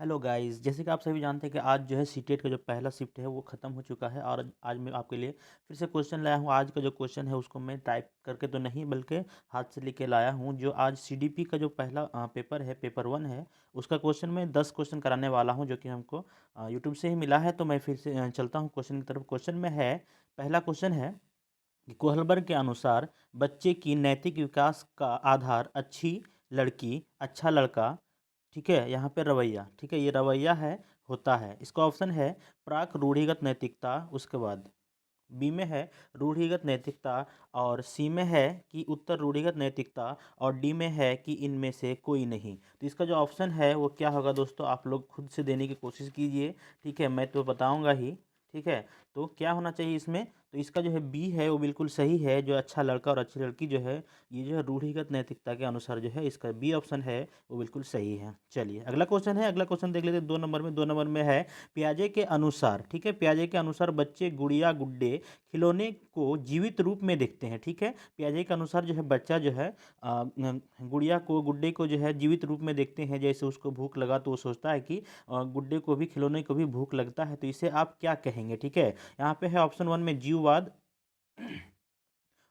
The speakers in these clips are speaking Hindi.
हेलो गाइस, जैसे कि आप सभी जानते हैं कि आज जो है सीटेट का जो पहला शिफ्ट है वो ख़त्म हो चुका है और आज मैं आपके लिए फिर से क्वेश्चन लाया हूँ। आज का जो क्वेश्चन है उसको मैं टाइप करके तो नहीं बल्कि हाथ से लिख के लाया हूँ। जो आज सीडीपी का जो पहला पेपर है, पेपर वन है, उसका क्वेश्चन मैं 10 क्वेश्चन कराने वाला हूँ जो कि हमको यूट्यूब से ही मिला है। तो मैं फिर से चलता हूँ क्वेश्चन की तरफ। क्वेश्चन में है, पहला क्वेश्चन है कि कोहलबर के अनुसार बच्चे की नैतिक विकास का आधार अच्छी लड़की, अच्छा लड़का, ठीक है, यहाँ पे रवैया, ठीक है, ये रवैया है, होता है। इसका ऑप्शन है प्राक रूढ़िगत नैतिकता, उसके बाद बी में है रूढ़िगत नैतिकता, और सी में है कि उत्तर रूढ़िगत नैतिकता, और डी में है कि इनमें से कोई नहीं। तो इसका जो ऑप्शन है वो क्या होगा दोस्तों, आप लोग खुद से देने की कोशिश कीजिए। ठीक है, मैं तो बताऊंगा ही। ठीक है, तो क्या होना चाहिए इसमें, तो इसका जो है बी है वो बिल्कुल सही है। जो अच्छा लड़का और अच्छी लड़की जो है, ये जो है रूढ़िगत नैतिकता के अनुसार जो है इसका बी ऑप्शन है वो बिल्कुल सही है। चलिए अगला क्वेश्चन है, अगला क्वेश्चन देख लेते हैं। 2 नंबर में, 2 नंबर में है पियाजे के अनुसार, ठीक है, पियाजे के अनुसार बच्चे गुड़िया गुड्डे खिलौने को जीवित रूप में देखते हैं। ठीक है, पियाजे के अनुसार जो है बच्चा जो है गुड़िया को, गुड्डे को जो है जीवित रूप में देखते हैं। जैसे उसको भूख लगा तो वो सोचता है कि गुड्डे को भी, खिलौने को भी भूख लगता है। तो इसे आप क्या कहेंगे? ठीक है, यहाँ पे है ऑप्शन वन में जीववाद,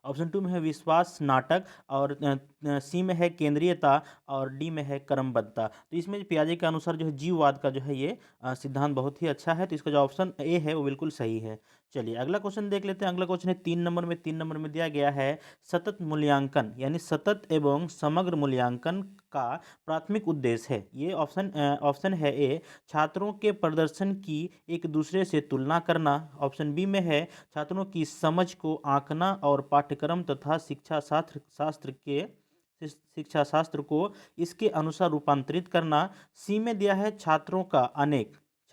ऑप्शन टू में है विश्वास नाटक, और सी में है केंद्रीयता, और डी में है कर्मबद्धता। तो इसमें पियाजे के अनुसार जो है जीववाद का जो है ये सिद्धांत बहुत ही अच्छा है। तो इसका जो ऑप्शन ए है वो बिल्कुल सही है। चलिए अगला क्वेश्चन देख लेते हैं। अगला क्वेश्चन है 3 नंबर में, 3 नंबर में दिया गया है सतत मूल्यांकन यानी सतत एवं समग्र मूल्यांकन का प्राथमिक उद्देश्य है। ये ऑप्शन है ए छात्रों के प्रदर्शन की एक दूसरे से तुलना करना, ऑप्शन बी में है छात्रों की समझ को आंकना और पाठ्यक्रम तथा शिक्षा शास्त्र को इसके अनुसार रूपांतरित करना, सी में दिया है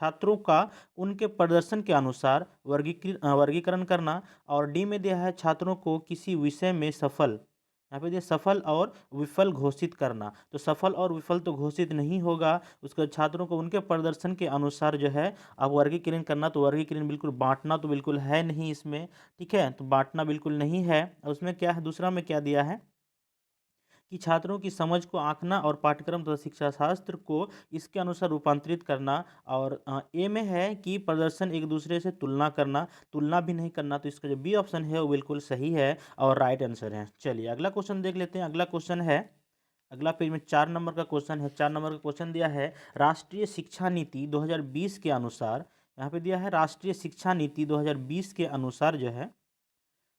छात्रों का उनके प्रदर्शन के अनुसार वर्गीकरण करना, और डी में दिया है छात्रों को किसी विषय में सफल, यहाँ पे दिया सफल और विफल घोषित करना। तो सफल और विफल तो घोषित नहीं होगा, उसके छात्रों को उनके प्रदर्शन के अनुसार जो है अब वर्गीकरण करना। तो वर्गीकरण बिल्कुल, बांटना तो बिल्कुल है नहीं इसमें। ठीक है, तो बांटना बिल्कुल नहीं है। उसमें क्या है, दूसरा में क्या दिया है कि छात्रों की समझ को आंकना और पाठ्यक्रम तथा शिक्षा शास्त्र को इसके अनुसार रूपांतरित करना, और ए में है कि प्रदर्शन एक दूसरे से तुलना करना, तुलना भी नहीं करना। तो इसका जो बी ऑप्शन है वो बिल्कुल सही है और राइट आंसर है। चलिए अगला क्वेश्चन देख लेते हैं। अगला क्वेश्चन है, अगला पेज में 4 नंबर का क्वेश्चन है। 4 नंबर का क्वेश्चन दिया है राष्ट्रीय शिक्षा नीति 2020 के अनुसार, यहाँ पे दिया है राष्ट्रीय शिक्षा नीति 2020 के अनुसार जो है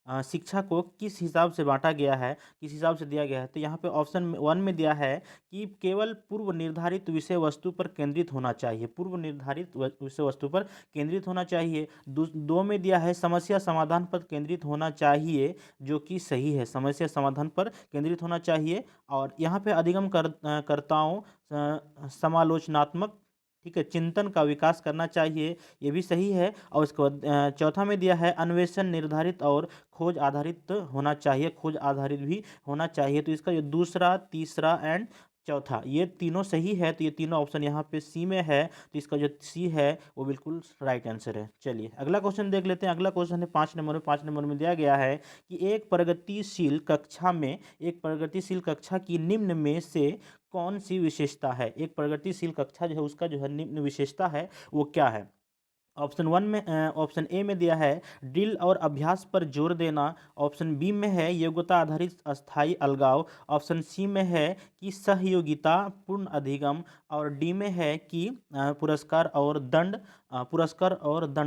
शिक्षा को किस हिसाब से बांटा गया है, किस हिसाब से दिया गया है। तो यहाँ पे ऑप्शन वन में दिया है कि केवल पूर्व निर्धारित विषय वस्तु पर केंद्रित होना चाहिए, पूर्व निर्धारित विषय वस्तु पर केंद्रित होना चाहिए। दो में दिया है समस्या समाधान पर केंद्रित होना चाहिए, जो कि सही है, समस्या समाधान पर केंद्रित होना चाहिए। और यहाँ पे कर्ताओं समालोचनात्मक, ठीक है, चिंतन का विकास करना चाहिए, ये भी सही है। और उसके बाद चौथा में दिया है अन्वेषण निर्धारित और खोज आधारित होना चाहिए, खोज आधारित भी होना चाहिए। तो इसका जो दूसरा, तीसरा एंड चौथा, ये तीनों सही है। तो ये तीनों ऑप्शन यहाँ पे सी में है। तो इसका जो सी है वो बिल्कुल राइट आंसर है। चलिए अगला क्वेश्चन देख लेते हैं। अगला क्वेश्चन है 5 नंबर में। 5 नंबर में दिया गया है कि एक प्रगतिशील कक्षा की निम्न में से कौन सी विशेषता है, एक प्रगतिशील कक्षा जो है उसका जो है निम्न विशेषता है वो क्या है। ऑप्शन ए में दिया है ड्रिल और अभ्यास पर जोर देना, ऑप्शन बी में है योग्यता आधारित अस्थायी अलगाव, ऑप्शन सी में है कि सहयोगिता पूर्ण अधिगम, और डी में है कि पुरस्कार और दंड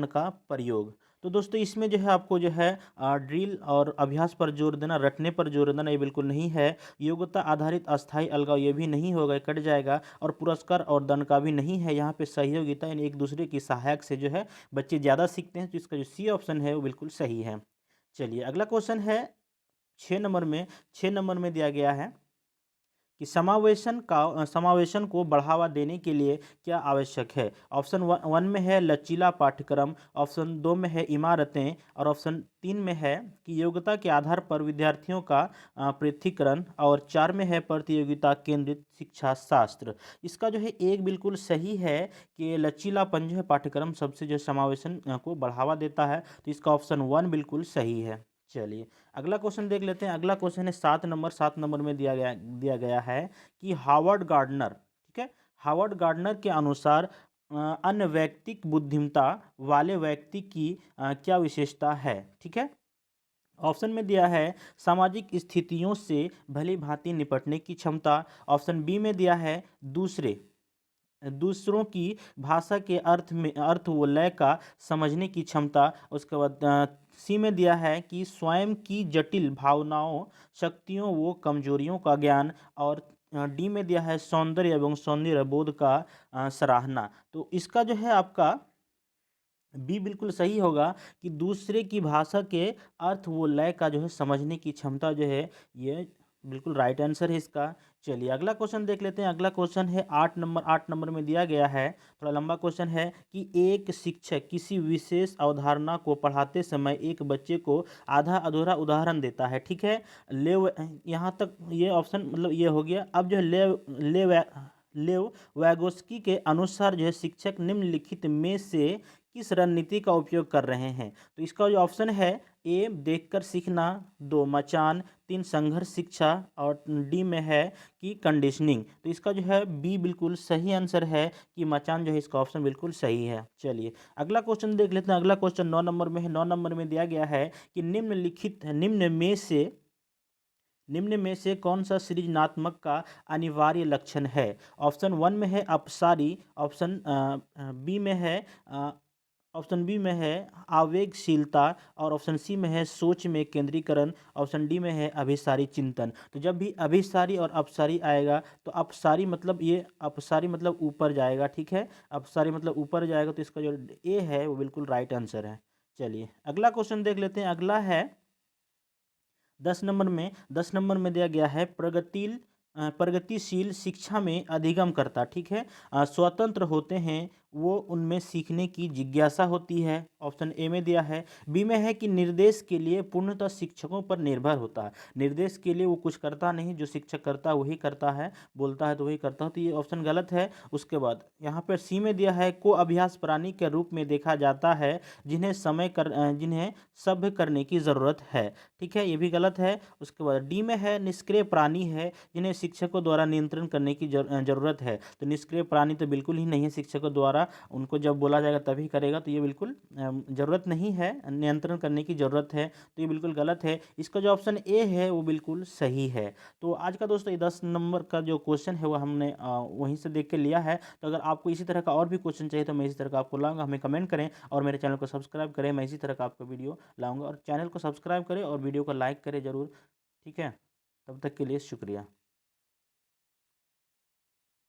का प्रयोग। तो दोस्तों इसमें जो है आपको जो है ड्रिल और अभ्यास पर जोर देना, रटने पर जोर देना, ये बिल्कुल नहीं है। योग्यता आधारित अस्थायी अलगाव ये भी नहीं होगा, ये कट जाएगा। और पुरस्कार और दंड का भी नहीं है। यहाँ पे सहयोगिता यानी एक दूसरे की सहायक से जो है बच्चे ज़्यादा सीखते हैं। तो इसका जो सी ऑप्शन है वो बिल्कुल सही है। चलिए अगला क्वेश्चन है 6 नंबर में। 6 नंबर में दिया गया है कि समावेशन को बढ़ावा देने के लिए क्या आवश्यक है। ऑप्शन वन में है लचीला पाठ्यक्रम, ऑप्शन दो में है इमारतें, और ऑप्शन तीन में है कि योग्यता के आधार पर विद्यार्थियों का पृथक्करण, और चार में है प्रतियोगिता केंद्रित शिक्षा शास्त्र। इसका जो है एक बिल्कुल सही है कि लचीलापन जो है पाठ्यक्रम सबसे जो समावेशन को बढ़ावा देता है। तो इसका ऑप्शन वन बिल्कुल सही है। चलिए अगला क्वेश्चन देख लेते हैं। अगला क्वेश्चन है 7 नंबर। 7 नंबर में दिया गया है कि हावर्ड गार्डनर, ठीक है, हावर्ड गार्डनर के अनुसार अनवैयक्तिक बुद्धिमत्ता वाले व्यक्ति की क्या विशेषता है? ठीक है। ऑप्शन में दिया है सामाजिक स्थितियों से भली भांति निपटने की क्षमता। ऑप्शन बी में दिया है दूसरों की भाषा के अर्थ व लय का समझने की क्षमता। उसके बाद सी में दिया है कि स्वयं की जटिल भावनाओं, शक्तियों व कमजोरियों का ज्ञान। और डी में दिया है सौंदर्य एवं सौंदर्य बोध का सराहना। तो इसका जो है आपका बी बिल्कुल सही होगा कि दूसरे की भाषा के अर्थ व लय का जो है समझने की क्षमता जो है, ये बिल्कुल राइट आंसर है इसका। चलिए अगला क्वेश्चन देख लेते हैं। अगला क्वेश्चन है 8 नंबर में दिया गया है, थोड़ा लंबा क्वेश्चन है कि एक शिक्षक किसी विशेष अवधारणा को पढ़ाते समय एक बच्चे को आधा अधूरा उदाहरण देता है। ठीक है। यहाँ तक ये ऑप्शन मतलब ये हो गया। अब जो है लेव वैगोस्की के अनुसार जो है शिक्षक निम्नलिखित में से किस रणनीति का उपयोग कर रहे हैं? तो इसका जो ऑप्शन है ए देखकर सीखना, दो मचान, तीन संघर्ष शिक्षा और डी में है कि कंडीशनिंग। तो इसका जो है बी बिल्कुल सही आंसर है कि मचान जो है इसका ऑप्शन बिल्कुल सही है। चलिए अगला क्वेश्चन देख लेते हैं। अगला क्वेश्चन 9 नंबर में है। 9 नंबर में दिया गया है कि निम्न में से कौन सा सृजनात्मक का अनिवार्य लक्षण है? ऑप्शन वन में है अपसारी, ऑप्शन बी में है आवेगशीलता, और ऑप्शन सी में है सोच में केंद्रीकरण, ऑप्शन डी में है अभिसारी चिंतन। तो जब भी अभिसारी और अपसारी आएगा तो अपसारी मतलब ऊपर जाएगा। ठीक है। अपसारी मतलब ऊपर जाएगा, तो इसका जो ए है वो बिल्कुल राइट आंसर है। चलिए अगला क्वेश्चन देख लेते हैं। अगला है 10 नंबर में दिया गया है प्रगतिशील शिक्षा में अधिगमकर्ता। ठीक है। स्वतंत्र होते हैं वो, उनमें सीखने की जिज्ञासा होती है। ऑप्शन ए में दिया है। बी में है कि निर्देश के लिए पूर्णतः शिक्षकों पर निर्भर होता है। निर्देश के लिए वो कुछ करता नहीं, जो शिक्षक करता है वही करता है, बोलता है तो वही करता है। तो ये ऑप्शन गलत है। उसके बाद यहाँ पर सी में दिया है को अभ्यास प्राणी के रूप में देखा जाता है जिन्हें जिन्हें सभ्य करने की ज़रूरत है। ठीक है, ये भी गलत है। उसके बाद डी में है निष्क्रिय प्राणी है जिन्हें शिक्षकों द्वारा नियंत्रण करने की जरूरत है। तो निष्क्रिय प्राणी तो बिल्कुल ही नहीं है, शिक्षकों द्वारा उनको जब बोला जाएगा तभी करेगा। तो ये बिल्कुल जरूरत नहीं है, नियंत्रण करने की जरूरत है। तो ये बिल्कुल गलत है। इसका जो ऑप्शन ए है वो बिल्कुल सही है। तो आज का दोस्तों ये 10 नंबर का जो क्वेश्चन है वो हमने वहीं से देख के लिया है। तो अगर आपको इसी तरह का और भी क्वेश्चन चाहिए तो मैं इसी तरह का आपको लाऊंगा, हमें कमेंट करें और मेरे चैनल को सब्सक्राइब करें। मैं इसी तरह का आपको वीडियो लाऊंगा, और चैनल को सब्सक्राइब करें और वीडियो को लाइक करें ज़रूर। ठीक है, तब तक के लिए शुक्रिया।